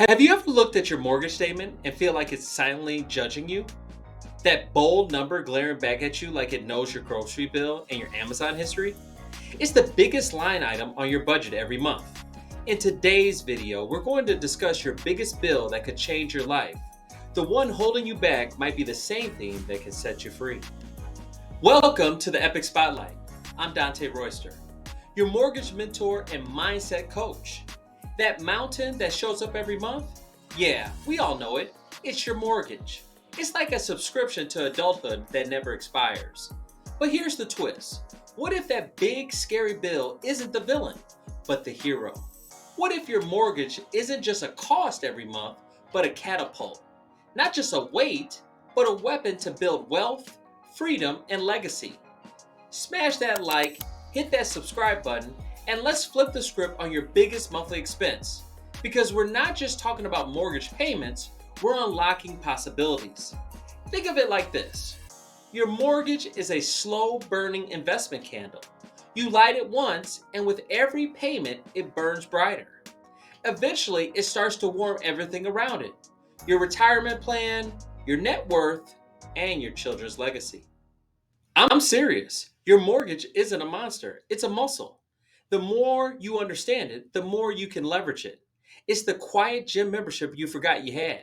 Have you ever looked at your mortgage statement and feel like it's silently judging you? That bold number glaring back at you like it knows your grocery bill and your Amazon history? It's the biggest line item on your budget every month. In today's video, we're going to discuss your biggest bill that could change your life. The one holding you back might be the same thing that can set you free. Welcome to the Epic Spotlight. I'm Dante Royster, your mortgage mentor and mindset coach. That mountain that shows up every month? Yeah, we all know it. It's your mortgage. It's like a subscription to adulthood that never expires. But here's the twist. What if that big, scary bill isn't the villain, but the hero? What if your mortgage isn't just a cost every month, but a catapult? Not just a weight, but a weapon to build wealth, freedom, and legacy. Smash that like, hit that subscribe button, and let's flip the script on your biggest monthly expense. Because we're not just talking about mortgage payments, we're unlocking possibilities. Think of it like this. Your mortgage is a slow burning investment candle. You light it once, and with every payment, it burns brighter. Eventually, it starts to warm everything around it. Your retirement plan, your net worth, and your children's legacy. I'm serious. Your mortgage isn't a monster, it's a muscle. The more you understand it, the more you can leverage it. It's the quiet gym membership you forgot you had.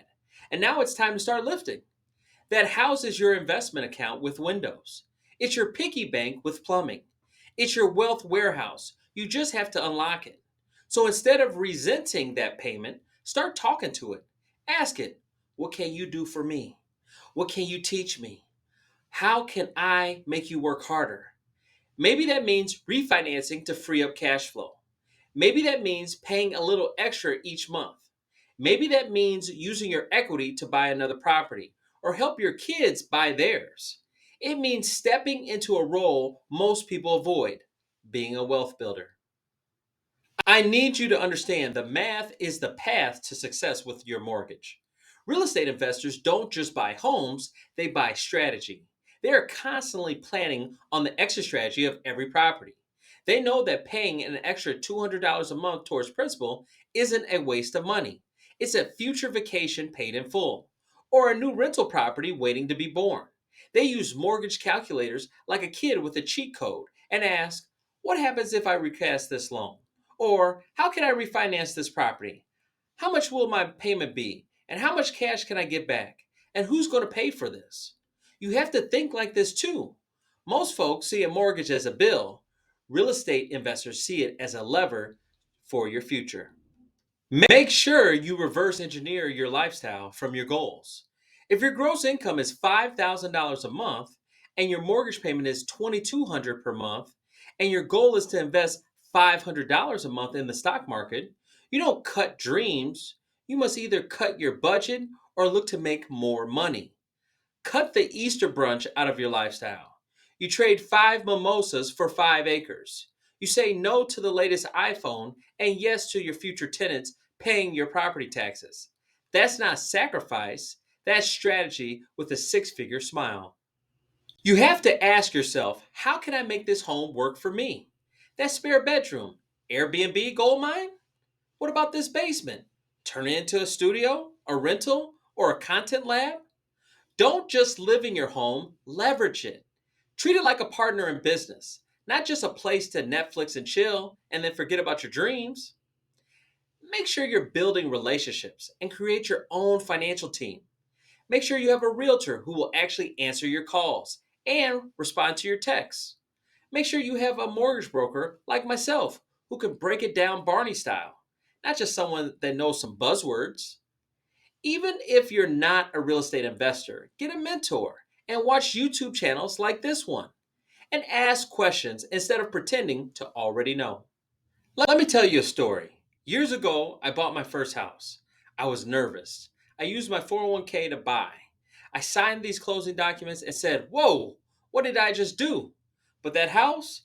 And now it's time to start lifting. That houses your investment account with windows. It's your piggy bank with plumbing. It's your wealth warehouse. You just have to unlock it. So instead of resenting that payment, start talking to it. Ask it, what can you do for me? What can you teach me? How can I make you work harder? Maybe that means refinancing to free up cash flow. Maybe that means paying a little extra each month. Maybe that means using your equity to buy another property or help your kids buy theirs. It means stepping into a role most people avoid, being a wealth builder. I need you to understand the math is the path to success with your mortgage. Real estate investors don't just buy homes, they buy strategy. They are constantly planning on the exit strategy of every property. They know that paying an extra $200 a month towards principal isn't a waste of money. It's a future vacation paid in full, or a new rental property waiting to be born. They use mortgage calculators like a kid with a cheat code and ask, what happens if I recast this loan? Or how can I refinance this property? How much will my payment be? And how much cash can I get back? And who's going to pay for this? You have to think like this too. Most folks see a mortgage as a bill. Real estate investors see it as a lever for your future. Make sure you reverse engineer your lifestyle from your goals. If your gross income is $5,000 a month and your mortgage payment is $2,200 per month and your goal is to invest $500 a month in the stock market, you don't cut dreams. You must either cut your budget or look to make more money. Cut the Easter brunch out of your lifestyle. You trade 5 mimosas for 5 acres. You say no to the latest iPhone and yes to your future tenants paying your property taxes. That's not sacrifice, that's strategy with a six-figure smile. You have to ask yourself, how can I make this home work for me? That spare bedroom, Airbnb gold mine? What about this basement? Turn it into a studio, a rental, or a content lab? Don't just live in your home, leverage it. Treat it like a partner in business, not just a place to Netflix and chill and then forget about your dreams. Make sure you're building relationships and create your own financial team. Make sure you have a realtor who will actually answer your calls and respond to your texts. Make sure you have a mortgage broker like myself who can break it down Barney style, not just someone that knows some buzzwords. Even if you're not a real estate investor, get a mentor and watch YouTube channels like this one and ask questions instead of pretending to already know. Let me tell you a story. Years ago, I bought my first house. I was nervous. I used my 401k to buy. I signed these closing documents and said, whoa, what did I just do? But that house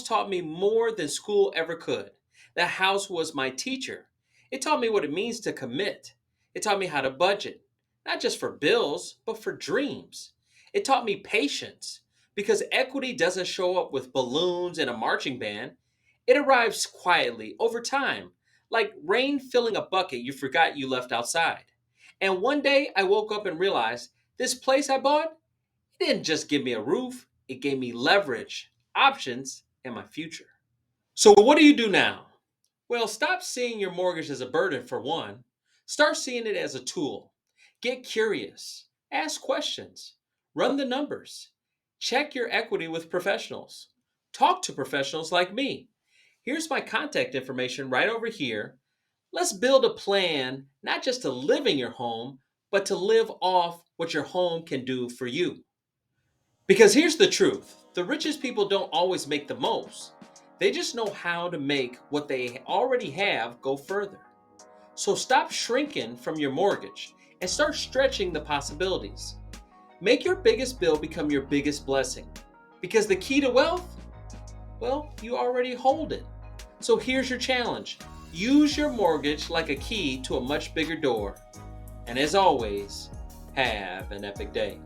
taught me more than school ever could. That house was my teacher. It taught me what it means to commit. It taught me how to budget, not just for bills, but for dreams. It taught me patience because equity doesn't show up with balloons and a marching band. It arrives quietly over time, like rain filling a bucket you forgot you left outside. And one day I woke up and realized this place I bought, it didn't just give me a roof, it gave me leverage, options, and my future. So, what do you do now? Well, stop seeing your mortgage as a burden for one. Start seeing it as a tool. Get curious, ask questions, run the numbers, check your equity with professionals, talk to professionals like me. Here's my contact information right over here. Let's build a plan not just to live in your home, but to live off what your home can do for you. Because here's the truth, the richest people don't always make the most. They just know how to make what they already have go further. So stop shrinking from your mortgage and start stretching the possibilities. Make your biggest bill become your biggest blessing. Because the key to wealth, well, you already hold it. So here's your challenge. Use your mortgage like a key to a much bigger door. And as always, have an epic day.